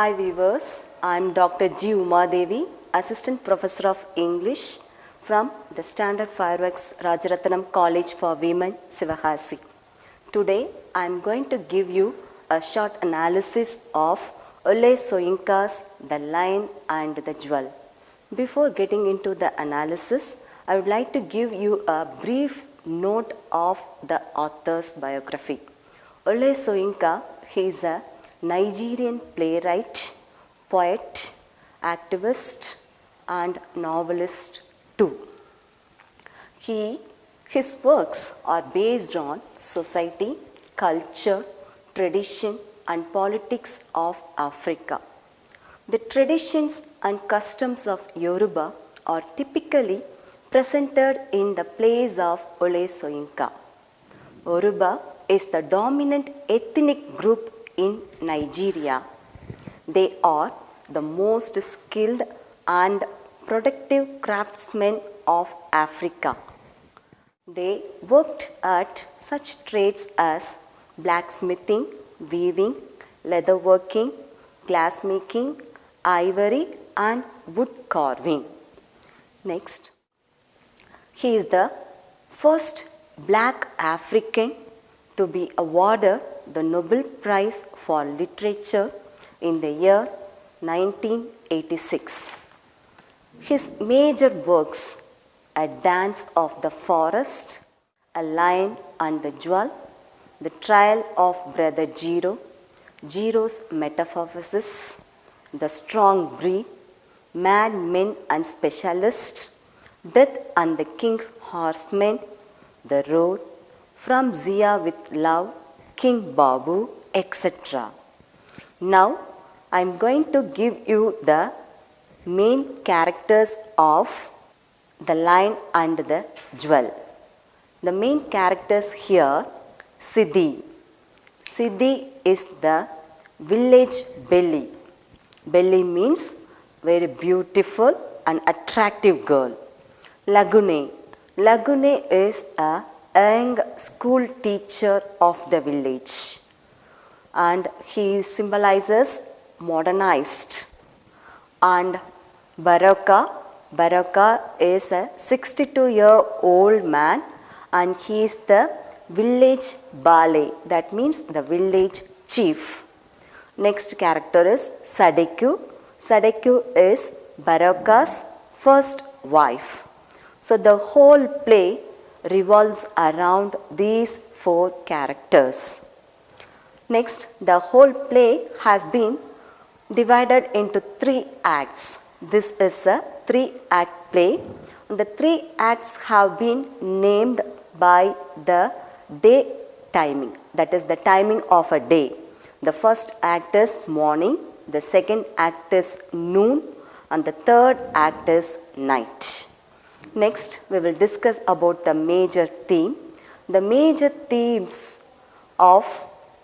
Hi viewers, I am Dr.G.Umadevi, Assistant Professor of English from the Standard Fireworks Rajaratnam College for Women, Sivakasi. Today I am going to give you a short analysis of Ole Soyinka's The Lion and the Jewel. Before getting into the analysis, I would like to give you a brief note of the author's biography. Ole Soyinka, he is a Nigerian playwright, poet, activist and novelist too. His works are based on society, culture, tradition and politics of Africa. The traditions and customs of Yoruba are typically presented in the plays of Ole Soyinka. Yoruba is the dominant ethnic group in Nigeria. They are the most skilled and productive craftsmen of Africa. They worked at such trades as blacksmithing, weaving, leatherworking, glassmaking, ivory and wood carving. Next, he is the first black African to be awarded the Nobel Prize for Literature in the year 1986. His major works, A Dance of the Forest, A Lion and the Jewel, The Trial of Brother Jiro, Jiro's Metamorphosis, The Strong Breed, Mad Men and Specialists, Death and the King's Horsemen, The Road, From Zia with Love, King Babu, etc. Now, I am going to give you the main characters of The Lion and the Jewel. The main characters here, Siddhi. Siddhi is the village belly. Belly means very beautiful and attractive girl. Lagune. Lagune is a young school teacher of the village and he symbolizes modernized. And Baraka is a 62-year-old man and he is the village bale, that means the village chief. Next character is Sadeku. Sadeku is Baraka's first wife. So the whole play revolves around these four characters. Next, the whole play has been divided into 3 acts. This is a 3-act play. The 3 acts have been named by the day timing, that is the timing of a day. The first act is morning, the second act is noon, and the third act is night. Next, we will discuss about the major theme. The major themes of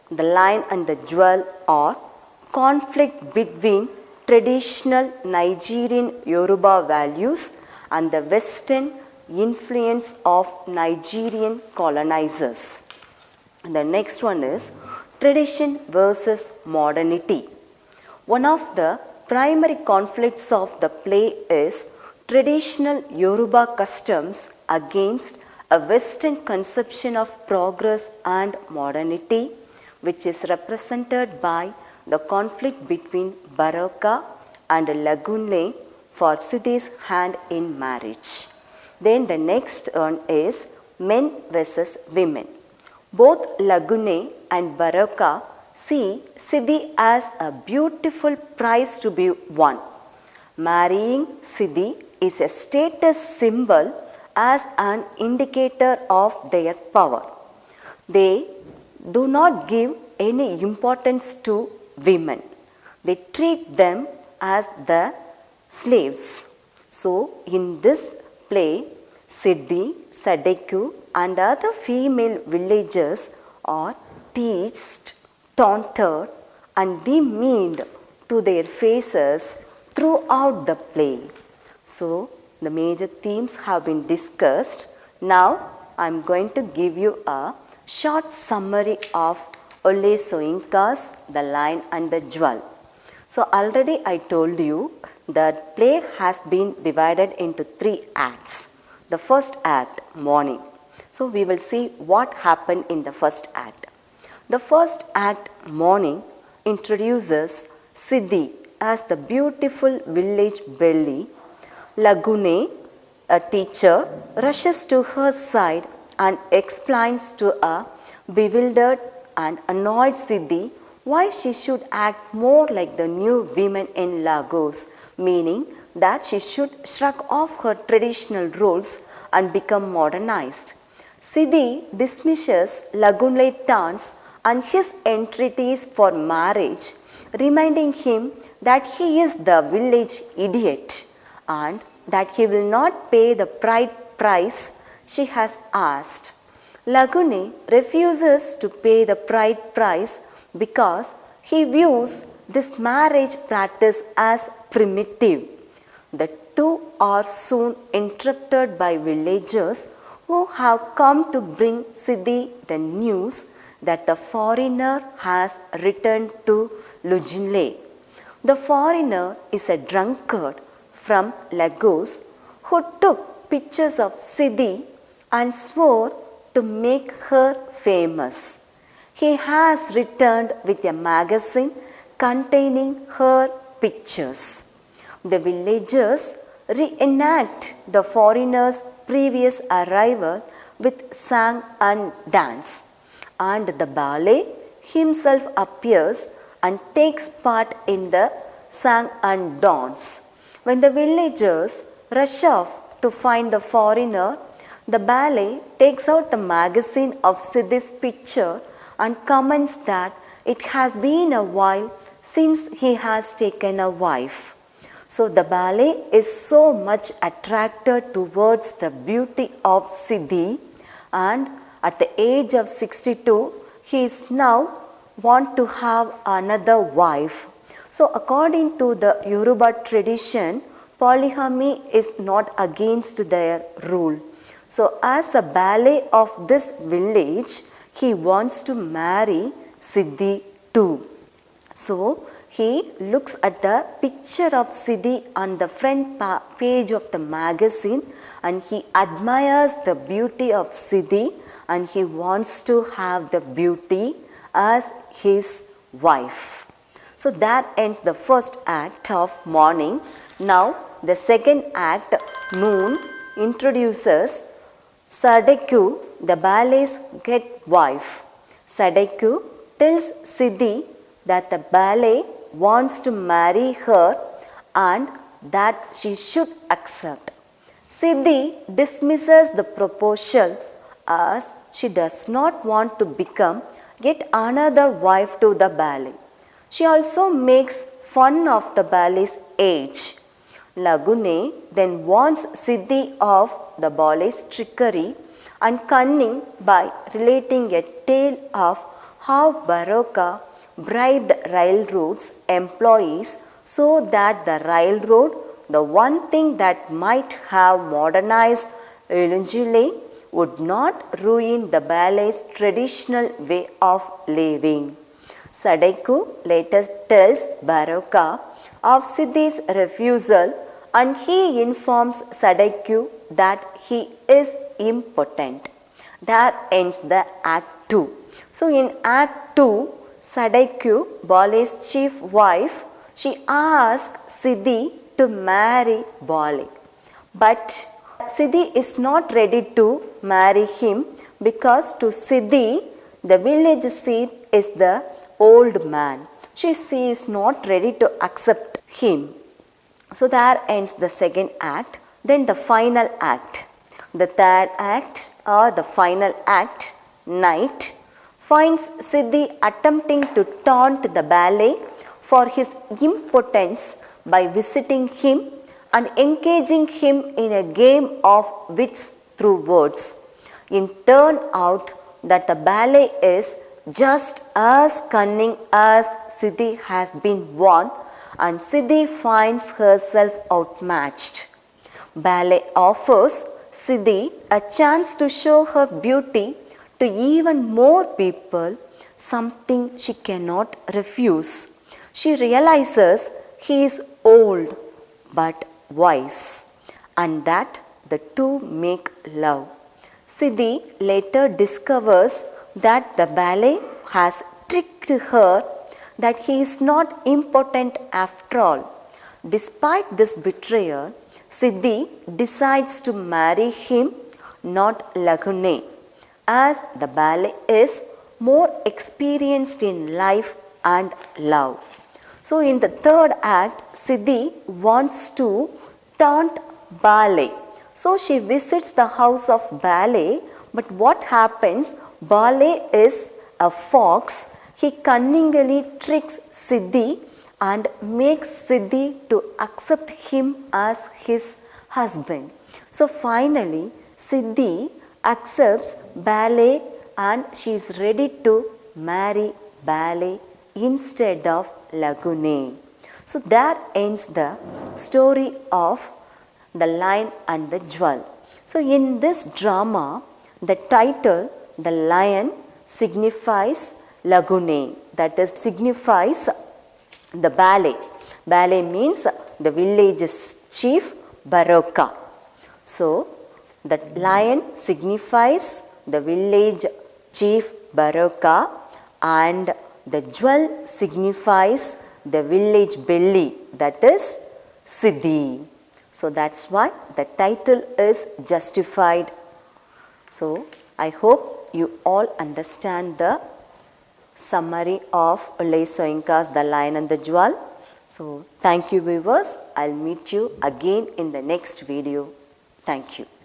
The Lion and the Jewel are conflict between traditional Nigerian Yoruba values and the Western influence of Nigerian colonizers. And the next one is tradition versus modernity. One of the primary conflicts of the play is traditional Yoruba customs against a Western conception of progress and modernity, which is represented by the conflict between Baraka and Lagune for Siddhi's hand in marriage. Then the next one is men versus women. Both Lagune and Baraka see Siddhi as a beautiful prize to be won. Marrying Siddhi is a status symbol as an indicator of their power. They do not give any importance to women. They treat them as the slaves. So, in this play, Siddhi, Sadeku and other female villagers are teased, taunted and demeaned to their faces throughout the play. So, the major themes have been discussed. Now, I am going to give you a short summary of Ole Soyinka's The Lion and the Jewel. So already I told you that play has been divided into 3 acts. The first act, morning. So we will see what happened in the first act. The first act, morning, introduces Siddhi as the beautiful village belly. Lagune, a teacher, rushes to her side and explains to a bewildered and annoyed Siddhi why she should act more like the new women in Lagos, meaning that she should shrug off her traditional roles and become modernized. Siddhi dismisses Lagunleitan's and his entreaties for marriage, reminding him that he is the village idiot and that he will not pay the price she has asked. Lagune refuses to pay the price because he views this marriage practice as primitive. The two are soon interrupted by villagers who have come to bring Siddhi the news that the foreigner has returned to Lujinle. The foreigner is a drunkard from Lagos who took pictures of Siddhi and swore to make her famous. He has returned with a magazine containing her pictures. The villagers reenact the foreigner's previous arrival with song and dance, and the ballet himself appears and takes part in the song and dance. When the villagers rush off to find the foreigner, the ballet takes out the magazine of Siddhi's picture and comments that it has been a while since he has taken a wife. So the ballet is so much attracted towards the beauty of Siddhi, and at the age of 62, he is now want to have another wife. So according to the Yoruba tradition, polygamy is not against their rule. So as a ballet of this village, he wants to marry Siddhi too. So he looks at the picture of Siddhi on the front page of the magazine and he admires the beauty of Siddhi and he wants to have the beauty as his wife. So that ends the first act of morning. Now the second act, noon, introduces Sadeku, the ballet's get wife. Sadeku tells Siddhi that the ballet wants to marry her and that she should accept. Siddhi dismisses the proposal as she does not want to become yet another wife to the ballet. She also makes fun of the ballet's age. Lagune then warns Siddhi of the ballet's trickery and cunning by relating a tale of how Baroka bribed railroad's employees so that the railroad, the one thing that might have modernized Elunjile, would not ruin the ballet's traditional way of living. Sadeku later tells Baroka of Siddhi's refusal and he informs Sadeku that he is impotent. There ends the Act 2. So in Act 2, Sadeku, Bale's chief wife, she asks Siddhi to marry Bale. But Siddhi is not ready to marry him because to Siddhi, the village seat is the old man. She is not ready to accept him. So there ends the second act. Then the final act. The third act or the final act, night, finds Siddhi attempting to taunt the ballet for his impotence by visiting him and engaging him in a game of wits through words. It turns out that the ballet is just as cunning as Siddhi has been warned, and Siddhi finds herself outmatched. Ballet offers Siddhi a chance to show her beauty to even more people, something she cannot refuse. She realizes he is old but wise and that the two make love. Siddhi later discovers that the ballet has tricked her, that he is not important after all. Despite this betrayal, Siddhi decides to marry him, not Lagune, as the ballet is more experienced in life and love. So in the third act, Siddhi wants to taunt ballet. So she visits the house of ballet, but what happens? Ballet is a fox. He cunningly tricks Siddhi and makes Siddhi to accept him as his husband. So finally, Siddhi accepts ballet and she is ready to marry ballet instead of Lagune. So there ends the story of The Lion and the Jewel. So in this drama, the title, The Lion, signifies Lagune, that is, signifies the ballet. Ballet means the village's chief, Baroka. So the lion signifies the village chief, Baroka, and the jewel signifies the village belly, that is Siddhi. So that's why the title is justified. So I hope you all understand the summary of Ulay Soyinka's The Lion and the Jewel. So thank you viewers. I'll meet you again in the next video. Thank you.